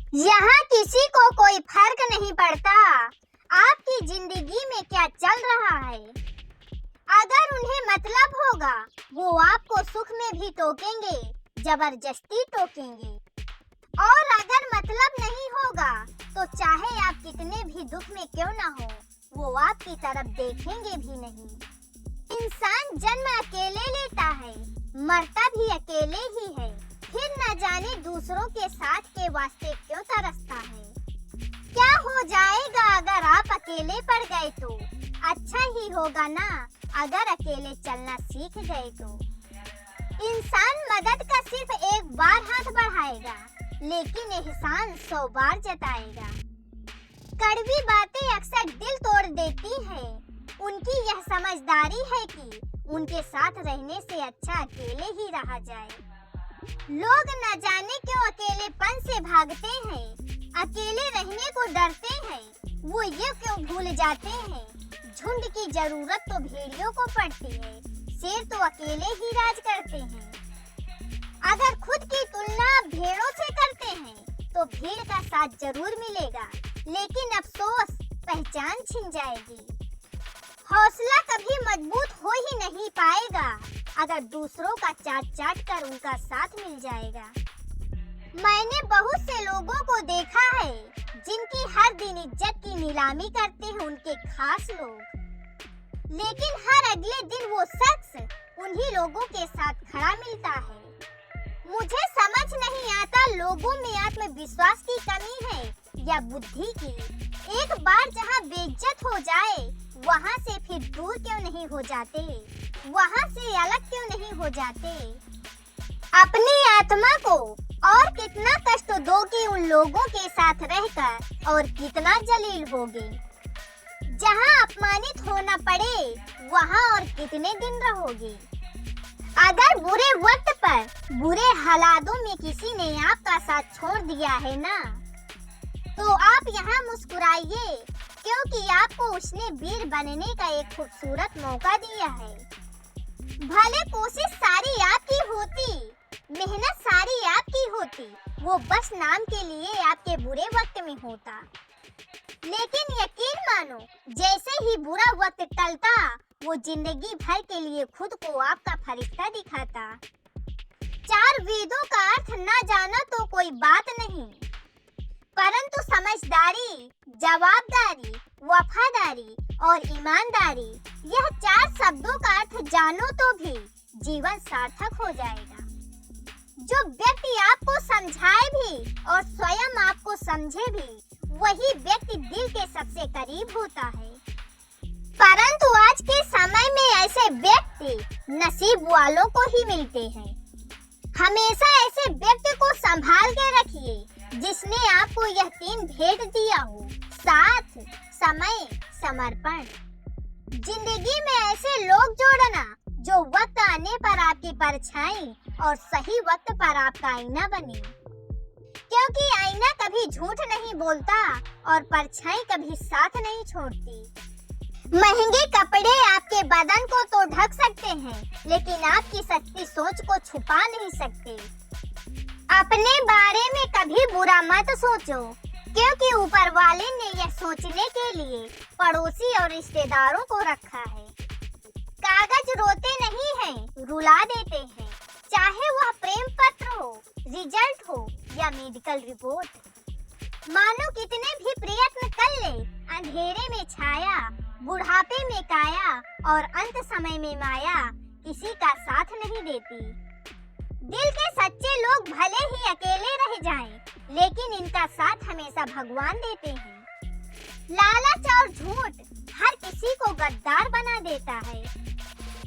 यहाँ किसी को कोई फर्क नहीं पड़ता आपकी जिंदगी में क्या चल रहा है। अगर उन्हें मतलब होगा वो आपको सुख में भी टोकेंगे, जबरदस्ती टोकेंगे। और अगर मतलब नहीं होगा तो चाहे आप कितने भी दुख में क्यों ना हो, वो आपकी तरफ देखेंगे भी नहीं। इंसान जन्म अकेले लेता है, मरता भी अकेले ही है, फिर न जाने दूसरों के साथ के वास्ते क्यों तरसता है। क्या हो जाएगा अगर आप अकेले पड़ गए तो? अच्छा ही होगा ना अगर अकेले चलना सीख गए तो। इंसान मदद का सिर्फ एक बार हाथ बढ़ाएगा, लेकिन एहसान 100 बार जताएगा। कड़वी बातें अक्सर दिल तोड़ देती है। उनकी यह समझदारी है कि उनके साथ रहने से अच्छा अकेले ही रहा जाए। लोग न जाने क्यों अकेलेपन से भागते हैं, अकेले रहने को डरते हैं। वो ये क्यों भूल जाते हैं, झुंड की जरूरत तो भेड़ियों को पड़ती है, शेर तो अकेले ही राज करते हैं। अगर खुद की तुलना भेड़ों से करते हैं तो भीड़ का साथ जरूर मिलेगा, लेकिन अफसोस पहचान छिन जाएगी। हौसला कभी मजबूत हो ही नहीं पाएगा अगर दूसरों का चाट चाट कर उनका साथ मिल जाएगा। मैंने बहुत से लोगों को देखा है जिनकी हर दिन इज्जत की नीलामी करते हैं उनके खास लोग, लेकिन हर अगले दिन वो शख्स उन्हीं लोगों के साथ खड़ा मिलता है। मुझे समझ नहीं आता लोगों में आत्मविश्वास की कमी है या बुद्धि की। एक बार जहाँ बेइज्जत हो जाए वहाँ से फिर दूर क्यों नहीं हो जाते, वहाँ से अलग क्यों नहीं हो जाते। अपनी आत्मा को और कितना कष्ट दोगे उन लोगों के साथ रहकर, और कितना जलील होगे। जहाँ अपमानित होना पड़े वहाँ और कितने दिन रहोगे। अगर बुरे वक्त पर बुरे हालातों में किसी ने आपका साथ छोड़ दिया है ना, तो आप यहाँ मुस्कुराइए, क्योंकि आपको उसने वीर बनने का एक खूबसूरत मौका दिया है। भले कोशिश सारी आपकी होती, मेहनत सारी आपकी होती, वो बस नाम के लिए आपके बुरे वक्त में होता। लेकिन यकीन मानो, जैसे ही बुरा वक्त टलता वो जिंदगी भर के लिए खुद को आपका फरिश्ता दिखाता। 4 वेदों का अर्थ न जाना तो कोई बात नहीं, परंतु समझदारी, जवाबदारी, वफादारी और ईमानदारी, यह 4 शब्दों का अर्थ जानो तो भी जीवन सार्थक हो जाएगा। जो व्यक्ति आपको समझाए भी और स्वयं आपको समझे भी, वही व्यक्ति दिल के सबसे करीब होता है। परंतु आज के समय में ऐसे व्यक्ति नसीब वालों को ही मिलते हैं। हमेशा ऐसे व्यक्ति को संभाल के रखिए जिसने आपको यह 3 भेंट दिया हो: साथ, समय, समर्पण। जिंदगी में ऐसे लोग जोड़ना जो वक्त आने पर आपकी परछाई और सही वक्त पर आपका आईना बने, क्योंकि आईना कभी झूठ नहीं बोलता और परछाई कभी साथ नहीं छोड़ती। महंगे कपड़े आपके बदन को तो ढक सकते हैं, लेकिन आपकी सच्ची सोच को छुपा नहीं सकते। अपने बारे में कभी बुरा मत सोचो, क्योंकि ऊपर वाले ने यह सोचने के लिए पड़ोसी और रिश्तेदारों को रखा है। कागज रोते नहीं हैं, रुला देते हैं, चाहे वह प्रेम पत्र हो, रिजल्ट हो या मेडिकल रिपोर्ट। मानो कितने भी प्रयत्न कर ले, अंधेरे में छाया, बुढ़ापे में काया और अंत समय में माया किसी का साथ नहीं देती। दिल के सच्चे लोग भले ही अकेले रह जाएं, लेकिन इनका साथ हमेशा भगवान देते हैं। लालच और झूठ हर किसी को गद्दार बना देता है।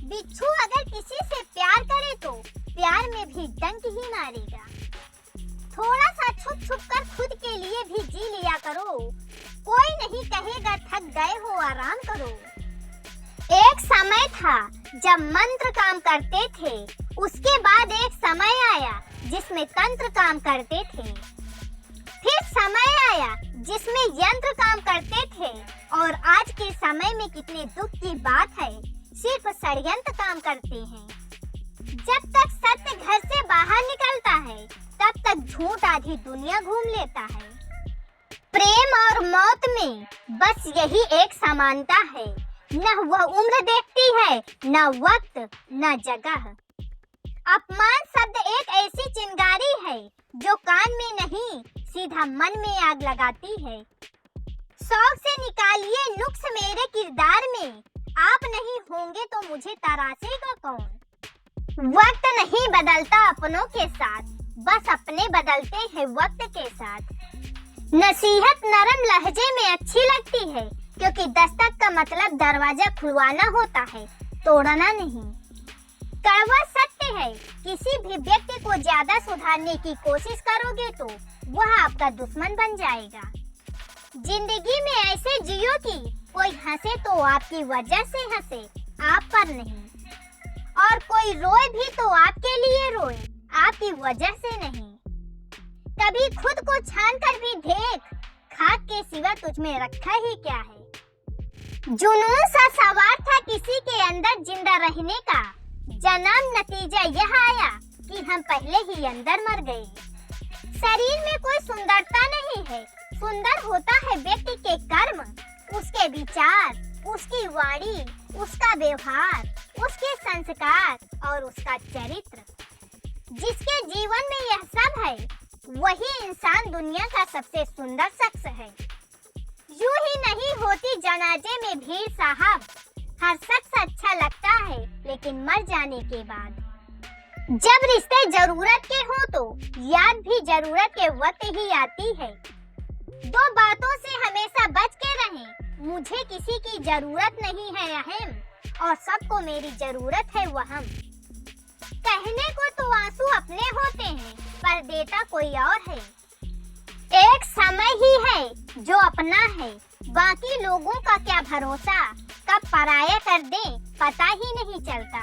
बिच्छू अगर किसी से प्यार करे तो प्यार में भी डंक ही मारेगा। थोड़ा सा छुप छुप कर खुद के लिए भी जी लिया करो, कोई नहीं कहेगा थक गए हो, आराम करो। एक समय था जब मंत्र काम करते थे, उसके बाद एक समय आया जिसमें तंत्र काम करते थे, फिर समय आया जिसमें यंत्र काम करते थे, और आज के समय में कितने दुख की बात है, सिर्फ षड्यंत्र काम करते हैं। जब तक सत्य घर से बाहर निकलता है तब तक झूठ आधी दुनिया घूम लेता है। प्रेम और मौत में बस यही एक समानता है, न वह उम्र देखती है, न वक्त, न जगह। अपमान शब्द एक ऐसी चिंगारी है जो कान में नहीं सीधा मन में आग लगाती है। शौक से निकालिए नुक्स मेरे किरदार में, आप नहीं होंगे तो मुझे तराशेगा कौन। वक्त नहीं बदलता अपनों के साथ, बस अपने बदलते हैं वक्त के साथ। नसीहत नरम लहजे में अच्छी लगती है, क्योंकि दस्तक का मतलब दरवाजा खुलवाना होता है, तोड़ना नहीं। कड़वा सत्य है, किसी भी व्यक्ति को ज्यादा सुधारने की कोशिश करोगे तो वह आपका दुश्मन बन जाएगा। जिंदगी में ऐसे जियो कि कोई हंसे तो आपकी वजह से हंसे, आप पर नहीं, और कोई रोए भी तो आपके लिए रोए, आपकी वजह से नहीं। कभी खुद को छान कर भी देख, खाक के सिवा तुझ में रखा ही क्या है। जुनून सा सवार था किसी के अंदर जिंदा रहने का, जन्म नतीजा यह आया कि हम पहले ही अंदर मर गए। शरीर में कोई सुंदरता नहीं है, सुंदर होता है व्यक्ति के कर्म, उसके विचार, उसकी वाणी, उसका व्यवहार, उसके संस्कार और उसका चरित्र। जिसके जीवन में यह सब है, वही इंसान दुनिया का सबसे सुंदर शख्स है। यूं ही नहीं होती जनाजे में भीड़ साहब, हर शख्स अच्छा लगता है लेकिन मर जाने के बाद। जब रिश्ते जरूरत के हो तो याद भी जरूरत के वक्त ही आती है। दो बातों से हमेशा बच के रहें, मुझे किसी की जरूरत नहीं है अहम, और सबको मेरी जरूरत है वहम। कहने को तो आंसू अपने होते हैं, पर देता कोई और है। एक समय ही है जो अपना है, बाकी लोगों का क्या भरोसा, कब पराया कर दे पता ही नहीं चलता।